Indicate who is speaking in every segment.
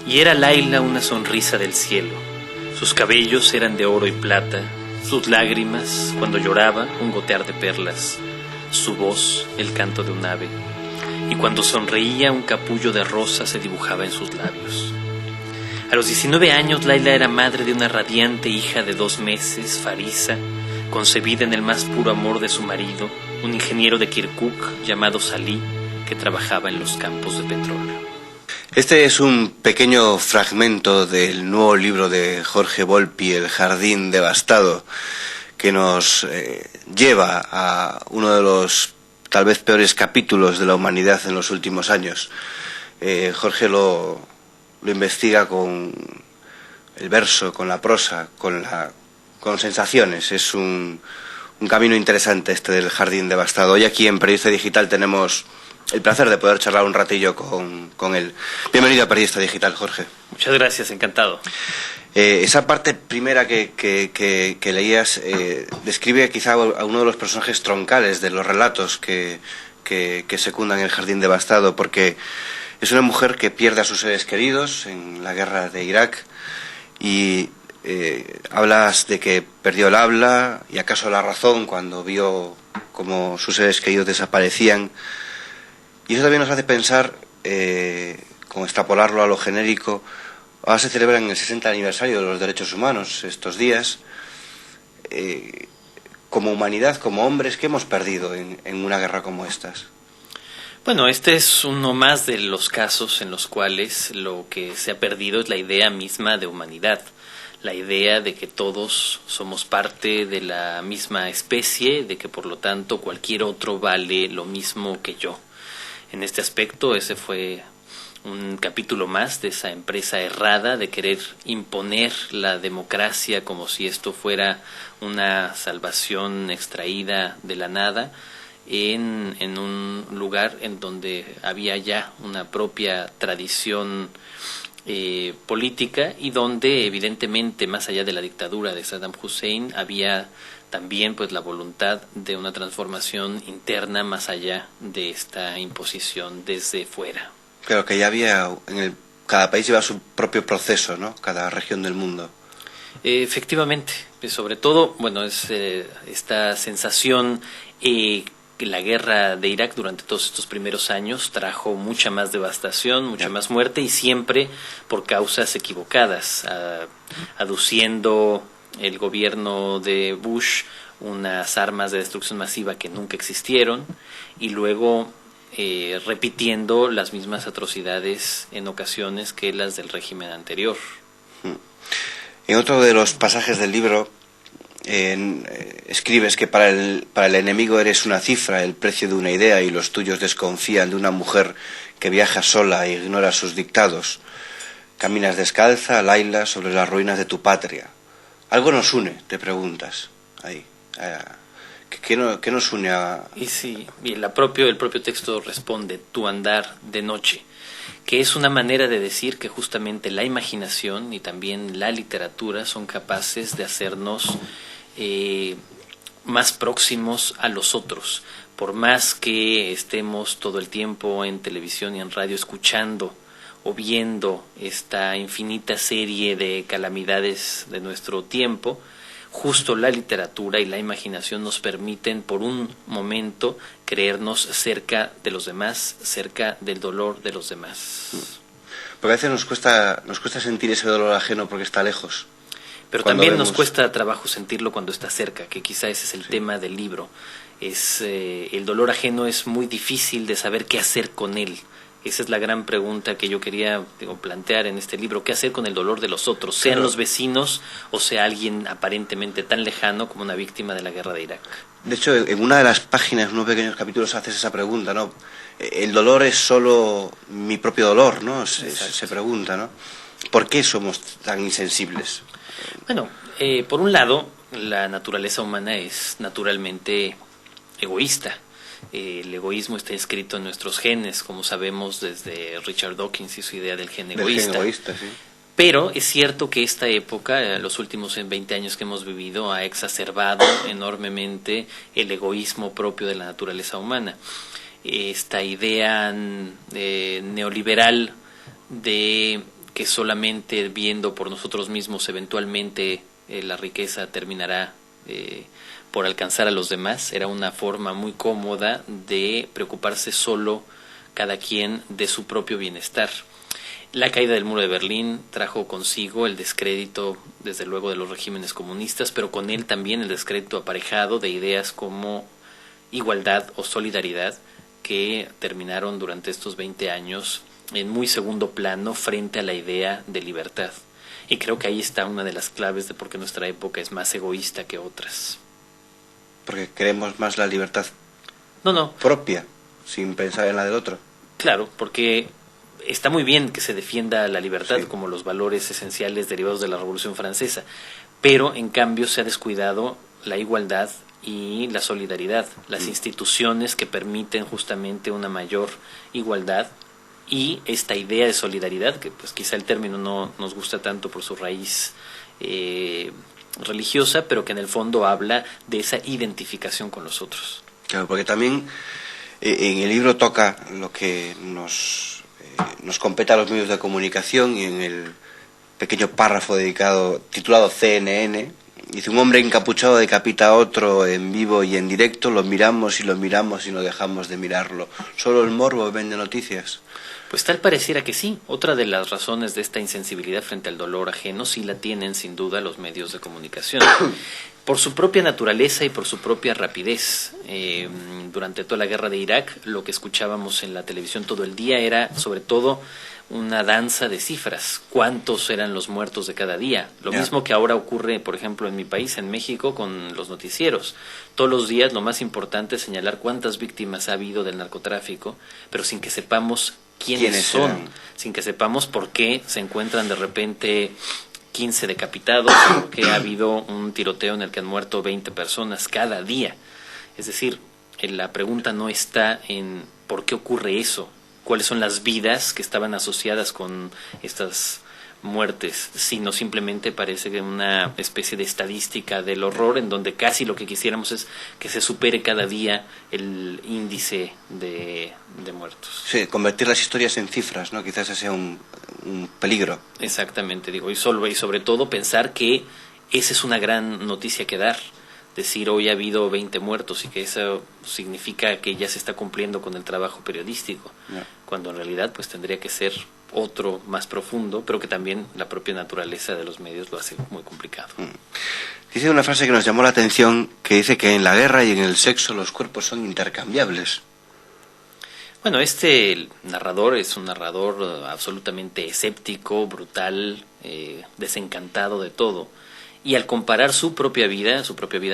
Speaker 1: Y era Laila una sonrisa del cielo. Sus cabellos eran de oro y plata, sus lágrimas, cuando lloraba, un gotear de perlas, su voz, el canto de un ave, y cuando sonreía un capullo de rosa se dibujaba en sus labios. A los 19 años, Laila era madre de una radiante hija de 2 meses, Farisa, concebida en el más puro amor de su marido, un ingeniero de Kirkuk llamado Salí, que trabajaba en los campos de petróleo.
Speaker 2: Este es un pequeño fragmento del nuevo libro de Jorge Volpi, El jardín devastado, que nos lleva a uno de los tal vez peores capítulos de la humanidad en los últimos años. Jorge lo investiga con el verso, con la prosa, con sensaciones. Es un camino interesante este del jardín devastado. Hoy aquí en Periodista Digital tenemos el placer de poder charlar un ratillo con él. Bienvenido a Periodista Digital, Jorge.
Speaker 1: Muchas gracias, encantado.
Speaker 2: Esa parte primera que leías describe quizá a uno de los personajes troncales de los relatos que secundan El jardín devastado, porque es una mujer que pierde a sus seres queridos en la guerra de Irak y hablas de que perdió el habla y acaso la razón cuando vio cómo sus seres queridos desaparecían. Y eso también nos hace pensar, con extrapolarlo a lo genérico, ahora se celebran el 60 aniversario de los derechos humanos estos días. Como humanidad, como hombres, ¿qué hemos perdido en una guerra como estas?
Speaker 1: Bueno, este es uno más de los casos en los cuales lo que se ha perdido es la idea misma de humanidad, la idea de que todos somos parte de la misma especie, de que por lo tanto cualquier otro vale lo mismo que yo. En este aspecto, ese fue un capítulo más de esa empresa errada de querer imponer la democracia como si esto fuera una salvación extraída de la nada en un lugar en donde había ya una propia tradición política y donde evidentemente más allá de la dictadura de Saddam Hussein había también pues la voluntad de una transformación interna más allá de esta imposición desde fuera.
Speaker 2: Pero que ya había, cada país lleva su propio proceso, ¿no? Cada región del mundo.
Speaker 1: Efectivamente, sobre todo, bueno, es esta sensación que la guerra de Irak durante todos estos primeros años trajo mucha más devastación, mucha más muerte y siempre por causas equivocadas, aduciendo el gobierno de Bush unas armas de destrucción masiva que nunca existieron y luego repitiendo las mismas atrocidades en ocasiones que las del régimen anterior.
Speaker 2: En otro de los pasajes del libro escribes que para el enemigo eres una cifra, el precio de una idea, y los tuyos desconfían de una mujer que viaja sola e ignora sus dictados. Caminas descalza, Laila, sobre las ruinas de tu patria. Algo nos une, te preguntas, ahí. ¿Qué nos une a...?
Speaker 1: Y sí, y el propio texto responde, tu andar de noche, que es una manera de decir que justamente la imaginación y también la literatura son capaces de hacernos más próximos a los otros, por más que estemos todo el tiempo en televisión y en radio escuchando o viendo esta infinita serie de calamidades de nuestro tiempo, justo la literatura y la imaginación nos permiten por un momento creernos cerca de los demás, cerca del dolor de los demás.
Speaker 2: Porque a veces nos cuesta sentir ese dolor ajeno porque está lejos.
Speaker 1: Pero también nos cuesta trabajo sentirlo cuando está cerca, que quizá ese es el tema del libro. El dolor ajeno es muy difícil de saber qué hacer con él. Esa es la gran pregunta que yo quería plantear en este libro. ¿Qué hacer con el dolor de los otros? Sean los vecinos o sea alguien aparentemente tan lejano como una víctima de la guerra de Irak.
Speaker 2: De hecho, en una de las páginas, en unos pequeños capítulos, haces esa pregunta, ¿no? El dolor es solo mi propio dolor, ¿no? Se pregunta, ¿no? ¿Por qué somos tan insensibles?
Speaker 1: Bueno, por un lado, la naturaleza humana es naturalmente egoísta. El egoísmo está inscrito en nuestros genes, como sabemos desde Richard Dawkins y su idea del gen egoísta.
Speaker 2: Sí.
Speaker 1: Pero es cierto que esta época, los últimos 20 años que hemos vivido, ha exacerbado enormemente el egoísmo propio de la naturaleza humana. Esta idea neoliberal de que solamente viendo por nosotros mismos eventualmente la riqueza terminará por alcanzar a los demás. Era una forma muy cómoda de preocuparse solo cada quien de su propio bienestar. La caída del muro de Berlín trajo consigo el descrédito, desde luego, de los regímenes comunistas, pero con él también el descrédito aparejado de ideas como igualdad o solidaridad, que terminaron durante estos 20 años en muy segundo plano frente a la idea de libertad. Y creo que ahí está una de las claves de por qué nuestra época es más egoísta que otras.
Speaker 2: Porque queremos más la libertad
Speaker 1: No,
Speaker 2: propia, sin pensar en la del otro.
Speaker 1: claro, porque está muy bien que se defienda la libertad,
Speaker 2: Sí,
Speaker 1: como los valores esenciales derivados de la Revolución Francesa, pero en cambio se ha descuidado la igualdad y la solidaridad, las instituciones que permiten justamente una mayor igualdad, y esta idea de solidaridad, que pues quizá el término no nos gusta tanto por su raíz religiosa, pero que en el fondo habla de esa identificación con los otros.
Speaker 2: Claro, porque también en el libro toca lo que nos compete a los medios de comunicación, y en el pequeño párrafo titulado CNN, dice: un hombre encapuchado decapita a otro en vivo y en directo, lo miramos y no dejamos de mirarlo. Solo el morbo vende noticias.
Speaker 1: Pues tal pareciera que sí. Otra de las razones de esta insensibilidad frente al dolor ajeno sí la tienen sin duda los medios de comunicación. Por su propia naturaleza y por su propia rapidez. Durante toda la guerra de Irak, lo que escuchábamos en la televisión todo el día era sobre todo una danza de cifras. ¿Cuántos eran los muertos de cada día? Lo mismo que ahora ocurre, por ejemplo, en mi país, en México, con los noticieros. Todos los días lo más importante es señalar cuántas víctimas ha habido del narcotráfico, pero sin que sepamos quiénes son, sin que sepamos por qué se encuentran de repente 15 decapitados, por qué ha habido un tiroteo en el que han muerto 20 personas cada día. Es decir, la pregunta no está en por qué ocurre eso, cuáles son las vidas que estaban asociadas con estas muertes, sino simplemente parece que una especie de estadística del horror en donde casi lo que quisiéramos es que se supere cada día el índice de muertos.
Speaker 2: Sí, convertir las historias en cifras, ¿no? Quizás ese sea un peligro.
Speaker 1: Exactamente, digo, y sobre todo pensar que esa es una gran noticia que dar. Decir hoy ha habido 20 muertos y que eso significa que ya se está cumpliendo con el trabajo periodístico, cuando en realidad pues tendría que ser otro más profundo, pero que también la propia naturaleza de los medios lo hace muy complicado.
Speaker 2: Dice una frase que nos llamó la atención, que dice que en la guerra y en el sexo los cuerpos son intercambiables.
Speaker 1: Bueno, este narrador es un narrador absolutamente escéptico, brutal, desencantado de todo. Y al comparar su propia vida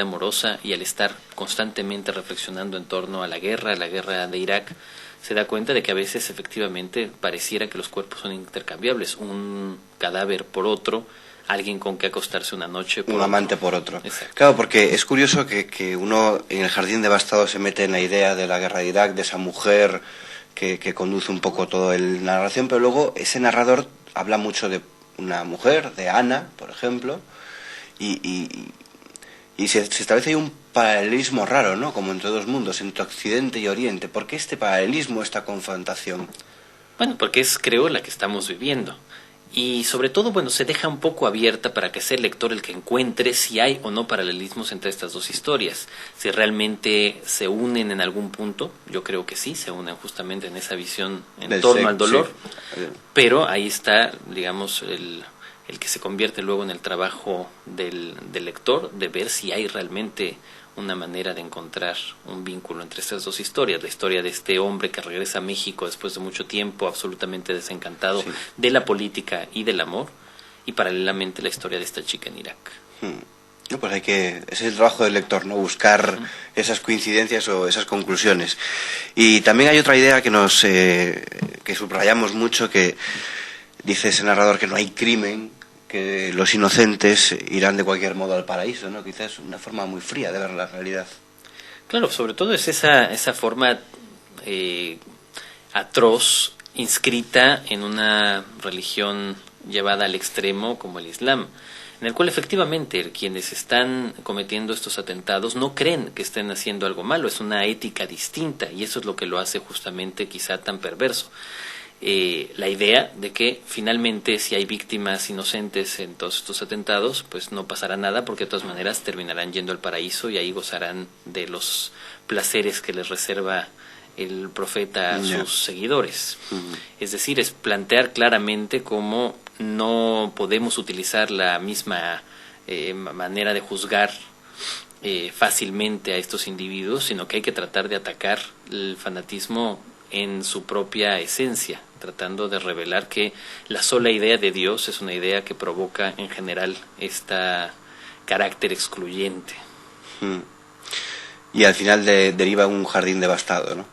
Speaker 1: amorosa, y al estar constantemente reflexionando en torno a la guerra de Irak, se da cuenta de que a veces efectivamente pareciera que los cuerpos son intercambiables. Un cadáver por otro, alguien con que acostarse una noche por
Speaker 2: un
Speaker 1: otro.
Speaker 2: Amante por otro.
Speaker 1: Exacto.
Speaker 2: Claro, porque es curioso que uno en el Jardín devastado se mete en la idea de la guerra de Irak, de esa mujer que conduce un poco toda la narración, pero luego ese narrador habla mucho de una mujer, de Ana, por ejemplo, y se establece ahí un paralelismo raro, ¿no? Como entre dos mundos, entre Occidente y Oriente. ¿Por qué este paralelismo, esta confrontación?
Speaker 1: Bueno, porque es, creo, la que estamos viviendo. Y sobre todo, bueno, se deja un poco abierta para que sea el lector el que encuentre si hay o no paralelismos entre estas dos historias. Si realmente se unen en algún punto, yo creo que sí, se unen justamente en esa visión en torno al dolor. Sí. Pero ahí está, digamos, el que se convierte luego en el trabajo del lector, de ver si hay realmente una manera de encontrar un vínculo entre estas dos historias. La historia de este hombre que regresa a México después de mucho tiempo, absolutamente desencantado de la política y del amor, y paralelamente la historia de esta chica en Irak.
Speaker 2: No, pues ese es el trabajo del lector, ¿no? Buscar esas coincidencias o esas conclusiones. Y también hay otra idea que subrayamos mucho, que dice ese narrador que no hay crimen, que los inocentes irán de cualquier modo al paraíso, ¿no? Quizás una forma muy fría de ver la realidad.
Speaker 1: Claro, sobre todo es esa forma atroz, inscrita en una religión llevada al extremo como el Islam, en el cual efectivamente quienes están cometiendo estos atentados no creen que estén haciendo algo malo, es una ética distinta, y eso es lo que lo hace justamente quizá tan perverso. la idea de que finalmente si hay víctimas inocentes en todos estos atentados, pues no pasará nada porque de todas maneras terminarán yendo al paraíso y ahí gozarán de los placeres que les reserva el profeta a sus seguidores. Es decir, es plantear claramente cómo no podemos utilizar la misma manera de juzgar fácilmente a estos individuos, sino que hay que tratar de atacar el fanatismo en su propia esencia, tratando de revelar que la sola idea de Dios es una idea que provoca en general este carácter excluyente.
Speaker 2: Y al final deriva un jardín devastado, ¿no?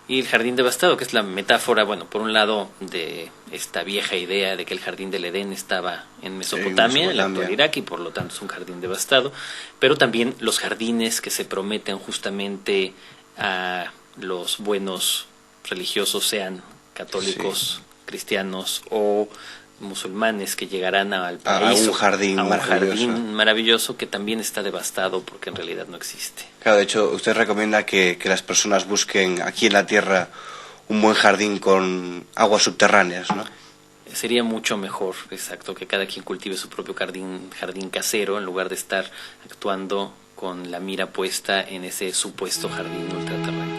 Speaker 1: Y el jardín devastado, que es la metáfora, bueno, por un lado de esta vieja idea de que el jardín del Edén estaba en Mesopotamia, en el actual Irak, y por lo tanto es un jardín devastado, pero también los jardines que se prometen justamente a los buenos religiosos, sean católicos, cristianos o musulmanes, que llegarán al paraíso,
Speaker 2: a un jardín
Speaker 1: maravilloso que también está devastado porque en realidad no existe.
Speaker 2: Claro, de hecho, usted recomienda que las personas busquen aquí en la Tierra un buen jardín con aguas subterráneas, ¿no?
Speaker 1: Sería mucho mejor, exacto, que cada quien cultive su propio jardín casero en lugar de estar actuando con la mira puesta en ese supuesto jardín ultraterreno.